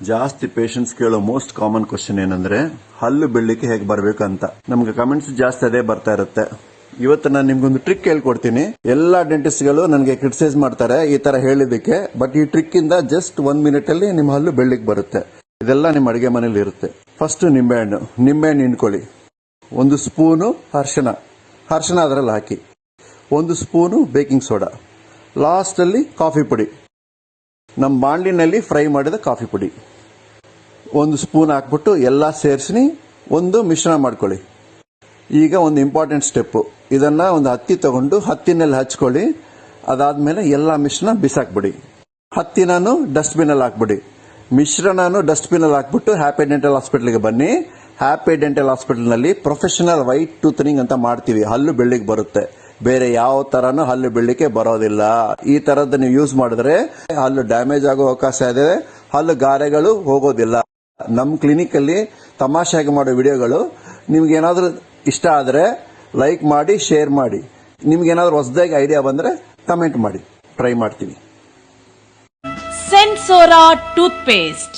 ಜಾಸ್ತಿ ಪೇಷಂಟ್ಸ್ ಕೇಳೋ most common question ಏನಂದ್ರೆ ಹಲ್ಲು ಬೆಳ್ಳಿಕ್ಕೆ ಹೇಗೆ ಬರಬೇಕು ಅಂತ. ನಮ್ಗೆ ಕಮೆಂಟ್ಸ್ ಜಾಸ್ತಿ ಅದೇ ಬರ್ತಾ ಇರುತ್ತೆ. ಇವತ್ತು ನಾನು ನಿಮ್ಗೊಂದು ಟ್ರಿಕ್ ಹೇಳ್ಕೊಡ್ತೀನಿ. ಎಲ್ಲಾ ಡೆಂಟಿಸ್ಟ್ ಗಳು ನನಗೆ ಕ್ರಿಟಿಸೈಸ್ ಮಾಡ್ತಾರೆ ಈ ತರ ಹೇಳಿದಕ್ಕೆ. ಬಟ್ ಈ ಟ್ರಿಕ್ ಇಂದ ಜಸ್ಟ್ 1 ಮಿನಿಟ್ ಅಲ್ಲಿ ನಿಮ್ಮ ಹಲ್ಲು ಬೆಳ್ಳಿಗೆ ಬರುತ್ತೆ. ಇದೆಲ್ಲ ನಿಮ್ಮ ಅಡಿಗೆ ಮನೇಲಿ ಇರುತ್ತೆ. ಫಸ್ಟ್ ನಿಂಬೆಹಣ್ಣು ಹಿಂಡ್ಕೊಳ್ಳಿ. 1 ಸ್ಪೂನು ಅರಿಶಿನ ಅದರಲ್ಲಿ ಹಾಕಿ. 1 ಸ್ಪೂನು ಬೇಕಿಂಗ್ ಸೋಡಾ. ಲಾಸ್ಟ್ ಅಲ್ಲಿ ಕಾಫಿ ಪುಡಿ, ನಮ್ಮ ಬಾಂಡ್ಲಿನಲ್ಲಿ ಫ್ರೈ ಮಾಡಿದ ಕಾಫಿ ಪುಡಿ 1 ಸ್ಪೂನ್ ಹಾಕ್ಬಿಟ್ಟು ಎಲ್ಲ ಸೇರಿಸಿ ಒಂದು ಮಿಶ್ರಣ ಮಾಡ್ಕೊಳ್ಳಿ. ಈಗ ಒಂದು ಇಂಪಾರ್ಟೆಂಟ್ ಸ್ಟೆಪ್, ಇದನ್ನ ಒಂದು ಹತ್ತಿ ತಗೊಂಡು ಹತ್ತಿನಲ್ಲಿ ಹಚ್ಕೊಳ್ಳಿ. ಅದಾದ್ಮೇಲೆ ಎಲ್ಲ ಮಿಶ್ರಣ ಬಿಸಾಕ್ಬಿಡಿ. ಹತ್ತಿನೂ ಡಸ್ಟ್ಬಿನ್ ಅಲ್ಲಿ ಹಾಕ್ಬಿಡಿ. ಮಿಶ್ರಣನು ಡಸ್ಟ್ಬಿನ್ ಅಲ್ಲಿ ಹಾಕ್ಬಿಟ್ಟು ಹ್ಯಾಪಿ ಡೆಂಟಲ್ ಹಾಸ್ಪಿಟಲ್ಗೆ ಬನ್ನಿ. ಹ್ಯಾಪಿ ಡೆಂಟಲ್ ಹಾಸ್ಪಿಟಲ್ ನಲ್ಲಿ ಪ್ರೊಫೆಷನಲ್ ವೈಟ್ ಟೂತ್ನಿಂಗ್ ಅಂತ ಮಾಡ್ತೀವಿ. ಹಲ್ಲು ಬೆಳ್ಳಿಗೆ ಬರುತ್ತೆ. ಬೇರೆ ಯಾವ ತರನು ಹಲ್ಲು ಬೆಳ್ಳಿಕ್ಕೆ ಬರೋದಿಲ್ಲ. ಈ ತರದ್ದು ನೀವು ಯೂಸ್ ಮಾಡಿದ್ರೆ ಹಲ್ಲು ಡ್ಯಾಮೇಜ್ ಆಗೋ ಅವಕಾಶ ಇದೆ. ಹಲ್ಲು ಗಾರೆಗಳು ಹೋಗೋದಿಲ್ಲ. ನಮ್ಮ ಕ್ಲಿನಿಕ್ ಅಲ್ಲಿ ತಮಾಷೆಯಾಗಿ ಮಾಡೋ ವಿಡಿಯೋಗಳು ನಿಮ್ಗೆ ಏನಾದ್ರೂ ಇಷ್ಟ ಆದ್ರೆ ಲೈಕ್ ಮಾಡಿ, ಶೇರ್ ಮಾಡಿ. ನಿಮ್ಗೆ ಏನಾದ್ರೂ ಹೊಸದಾಗಿ ಐಡಿಯಾ ಬಂದ್ರೆ ಕಮೆಂಟ್ ಮಾಡಿ, ಟ್ರೈ ಮಾಡ್ತೀವಿ. ಸೆನ್ಸೋರಾ ಟೂತ್ ಪೇಸ್ಟ್.